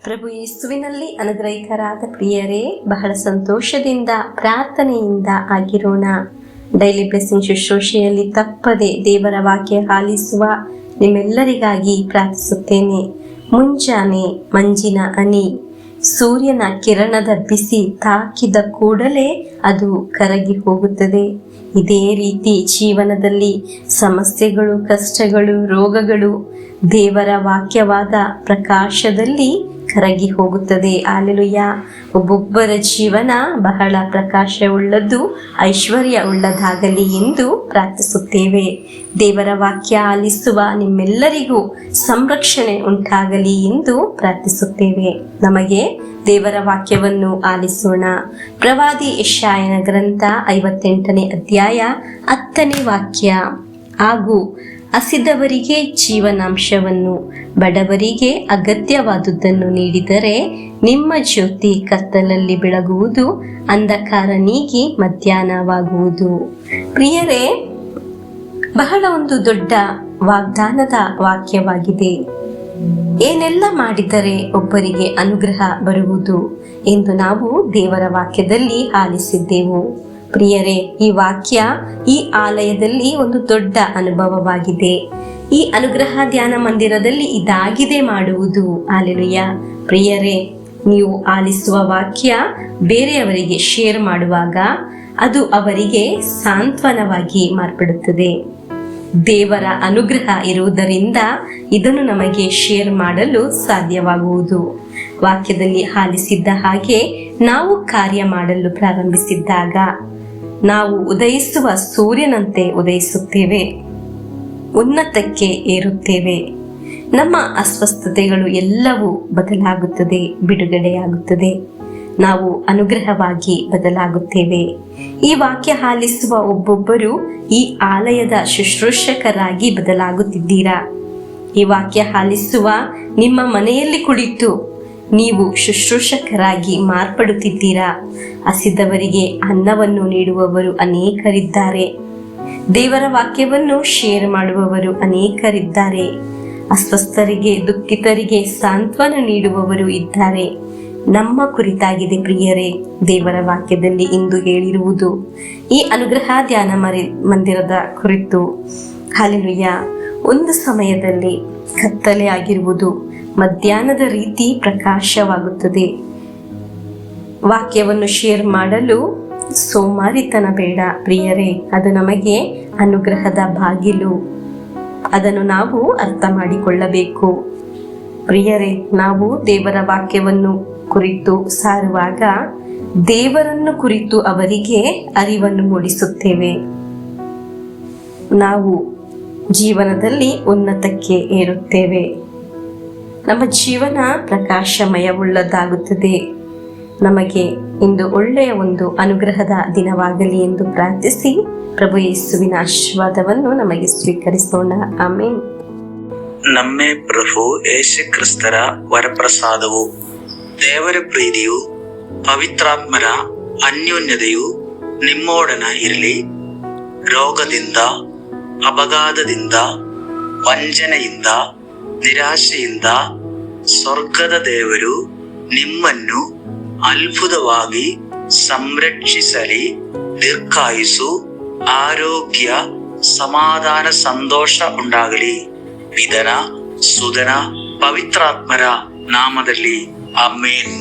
ಪ್ರಭು ಯೇಸುವಿನಲ್ಲಿ ಅನುಗ್ರಹಿತರಾದ ಪ್ರಿಯರೇ, ಬಹಳ ಸಂತೋಷದಿಂದ ಪ್ರಾರ್ಥನೆಯಿಂದ ಆಗಿರೋಣ. ಡೈಲಿ ಬ್ಲೆಸ್ಸಿಂಗ್ ಶುಶ್ರೂಷೆಯಲ್ಲಿ ತಪ್ಪದೆ ದೇವರ ವಾಕ್ಯ ಆಲಿಸುವ ನಿಮ್ಮೆಲ್ಲರಿಗಾಗಿ ಪ್ರಾರ್ಥಿಸುತ್ತೇನೆ. ಮುಂಜಾನೆ ಮಂಜಿನ ಹನಿ ಸೂರ್ಯನ ಕಿರಣದ ಬಿಸಿ ತಾಕಿದ ಕೂಡಲೇ ಅದು ಕರಗಿ ಹೋಗುತ್ತದೆ. ಇದೇ ರೀತಿ ಜೀವನದಲ್ಲಿ ಸಮಸ್ಯೆಗಳು, ಕಷ್ಟಗಳು, ರೋಗಗಳು ದೇವರ ವಾಕ್ಯವಾದ ಪ್ರಕಾಶದಲ್ಲಿ ಕರಗಿ ಹೋಗುತ್ತದೆ. ಹಲ್ಲೆಲೂಯಾ. ಒಬ್ಬೊಬ್ಬರ ಜೀವನ ಬಹಳ ಪ್ರಕಾಶವುಳ್ಳದ್ದು, ಐಶ್ವರ್ಯ ಉಳ್ಳದಾಗಲಿ ಎಂದು ಪ್ರಾರ್ಥಿಸುತ್ತೇವೆ. ದೇವರ ವಾಕ್ಯ ಆಲಿಸುವ ನಿಮ್ಮೆಲ್ಲರಿಗೂ ಸಂರಕ್ಷಣೆ ಉಂಟಾಗಲಿ ಎಂದು ಪ್ರಾರ್ಥಿಸುತ್ತೇವೆ. ನಮಗೆ ದೇವರ ವಾಕ್ಯವನ್ನು ಆಲಿಸೋಣ. ಪ್ರವಾದಿ ಯೆಶಾಯನ ಗ್ರಂಥ 58ನೇ ಅಧ್ಯಾಯ 10ನೇ ವಾಕ್ಯ. ಹಾಗೂ ಹಸಿದವರಿಗೆ ಜೀವನಾಂಶವನ್ನು, ಬಡವರಿಗೆ ಅಗತ್ಯವಾದುದನ್ನು ನೀಡಿದರೆ ನಿಮ್ಮ ಜ್ಯೋತಿ ಕತ್ತಲಲ್ಲಿ ಬೆಳಗುವುದು, ಅಂಧಕಾರ ನೀಗಿ ಮಧ್ಯಾಹ್ನವಾಗುವುದು. ಪ್ರಿಯರೇ, ಬಹಳ ಒಂದು ದೊಡ್ಡ ವಾಗ್ದಾನದ ವಾಕ್ಯವಾಗಿದೆ. ಏನೆಲ್ಲ ಮಾಡಿದರೆ ಒಬ್ಬರಿಗೆ ಅನುಗ್ರಹ ಬರುವುದು ಎಂದು ನಾವು ದೇವರ ವಾಕ್ಯದಲ್ಲಿ ಆಲಿಸಿದ್ದೆವು. ಪ್ರಿಯರೇ, ಈ ವಾಕ್ಯ ಈ ಆಲಯದಲ್ಲಿ ಒಂದು ದೊಡ್ಡ ಅನುಭವವಾಗಿದೆ. ಈ ಅನುಗ್ರಹ ಧ್ಯಾನ ಮಂದಿರದಲ್ಲಿ ಇದಾಗಿದೆ ಮಾಡುವುದು. ಹಲ್ಲೆಲೂಯಾ. ಪ್ರಿಯರೇ, ನೀವು ಆಲಿಸುವ ವಾಕ್ಯ ಬೇರೆಯವರಿಗೆ ಶೇರ್ ಮಾಡುವಾಗ ಅದು ಅವರಿಗೆ ಸಾಂತ್ವನವಾಗಿ ಮಾರ್ಪಡುತ್ತದೆ. ದೇವರ ಅನುಗ್ರಹ ಇರುವುದರಿಂದ ಇದನ್ನು ನಮಗೆ ಶೇರ್ ಮಾಡಲು ಸಾಧ್ಯವಾಗುವುದು. ವಾಕ್ಯದಲ್ಲಿ ಆಲಿಸಿದ್ದ ಹಾಗೆ ನಾವು ಕಾರ್ಯ ಮಾಡಲು ಪ್ರಾರಂಭಿಸಿದ್ದಾಗ ನಾವು ಉದಯಿಸುವ ಸೂರ್ಯನಂತೆ ಉದಯಿಸುತ್ತೇವೆ, ಉನ್ನತಕ್ಕೆ ಏರುತ್ತೇವೆ. ನಮ್ಮ ಅಸ್ವಸ್ಥತೆಗಳು ಎಲ್ಲವೂ ಬದಲಾಗುತ್ತದೆ, ಬಿಡುಗಡೆಯಾಗುತ್ತದೆ. ನಾವು ಅನುಗ್ರಹವಾಗಿ ಬದಲಾಗುತ್ತೇವೆ. ಈ ವಾಕ್ಯ ಆಲಿಸುವ ಒಬ್ಬೊಬ್ಬರು ಈ ಆಲಯದ ಶುಶ್ರೂಷಕರಾಗಿ ಬದಲಾಗುತ್ತಿದ್ದೀರಾ. ಈ ವಾಕ್ಯ ಆಲಿಸುವ ನಿಮ್ಮ ಮನೆಯಲ್ಲಿ ಕುಳಿತು ನೀವು ಶುಶ್ರೂಷಕರಾಗಿ ಮಾರ್ಪಡುತ್ತಿದ್ದೀರಾ. ಹಸಿದವರಿಗೆ ಅನ್ನವನ್ನು ನೀಡುವವರು ಅನೇಕರಿದ್ದಾರೆ. ದೇವರ ವಾಕ್ಯವನ್ನು ಶೇರ್ ಮಾಡುವವರು ಅನೇಕರಿದ್ದಾರೆ. ಅಸ್ವಸ್ಥರಿಗೆ, ದುಃಖಿತರಿಗೆ ಸಾಂತ್ವನ ನೀಡುವವರು ಇದ್ದಾರೆ. ನಮ್ಮ ಕುರಿತಾಗಿದೆ ಪ್ರಿಯರೇ ದೇವರ ವಾಕ್ಯದಲ್ಲಿ ಇಂದು ಹೇಳಿರುವುದು. ಈ ಅನುಗ್ರಹ ಧ್ಯಾನ ಮಂದಿರದ ಕುರಿತು. ಹಲ್ಲೆಲೂಯಾ. ಒಂದು ಸಮಯದಲ್ಲಿ ಕತ್ತಲೆ ಆಗಿರುವುದು ಮಧ್ಯಾಹ್ನದ ರೀತಿ ಪ್ರಕಾಶವಾಗುತ್ತದೆ. ವಾಕ್ಯವನ್ನು ಶೇರ್ ಮಾಡಲು ಸೋಮಾರಿತನ ಬೇಡ ಪ್ರಿಯರೇ, ಅದು ನಮಗೆ ಅನುಗ್ರಹದ ಬಾಗಿಲು. ಅದನ್ನು ನಾವು ಅರ್ಥ ಮಾಡಿಕೊಳ್ಳಬೇಕು. ಪ್ರಿಯರೇ, ನಾವು ದೇವರ ವಾಕ್ಯವನ್ನು ಕುರಿತು ಸಾರುವಾಗ ದೇವರನ್ನು ಕುರಿತು ಅವರಿಗೆ ಅರಿವನ್ನು ಮೂಡಿಸುತ್ತೇವೆ. ನಾವು ಜೀವನದಲ್ಲಿ ಉನ್ನತಕ್ಕೆ ಏರುತ್ತೇವೆ. ನಮ್ಮ ಜೀವನ ಪ್ರಕಾಶಮಯವುಳ್ಳದಾಗುತ್ತದೆ. ನಮಗೆ ಇಂದು ಒಳ್ಳೆಯ ಒಂದು ಅನುಗ್ರಹದ ದಿನವಾಗಲಿ ಎಂದು ಪ್ರಾರ್ಥಿಸಿ ಪ್ರಭು ಯೇಸುವಿನ ಆಶೀರ್ವಾದವನ್ನು ನಮಗೆ ಸ್ವೀಕರಿಸೋಣ. ಆಮೆನ್. ನಮ್ಮ ಪ್ರಭು ಯೇಸು ಕ್ರಿಸ್ತರ ವರಪ್ರಸಾದವು, ದೇವರ ಪ್ರೀತಿಯು, ಪವಿತ್ರಾತ್ಮರ ಅನ್ಯೋನ್ಯತೆಯು ನಿಮ್ಮೊಡನ ಇರಲಿ. ರೋಗದಿಂದ, ಅಪಘಾತದಿಂದ, ವಂಚನೆಯಿಂದ, ನಿರಾಶೆಯಿಂದ ಸ್ವರ್ಗದ ದೇವರು ನಿಮ್ಮನ್ನು ಅದ್ಭುತವಾಗಿ ಸಂರಕ್ಷಿಸಲಿ. ದೀರ್ಘಾಯುಸ್ಸು, ಆರೋಗ್ಯ, ಸಮಾಧಾನ, ಸಂತೋಷ ಉಂಟಾಗಲಿ. ಪಿತನ, ಸುತನ, ಪವಿತ್ರಾತ್ಮರ ನಾಮದಲ್ಲಿ ಆಮೆನ್.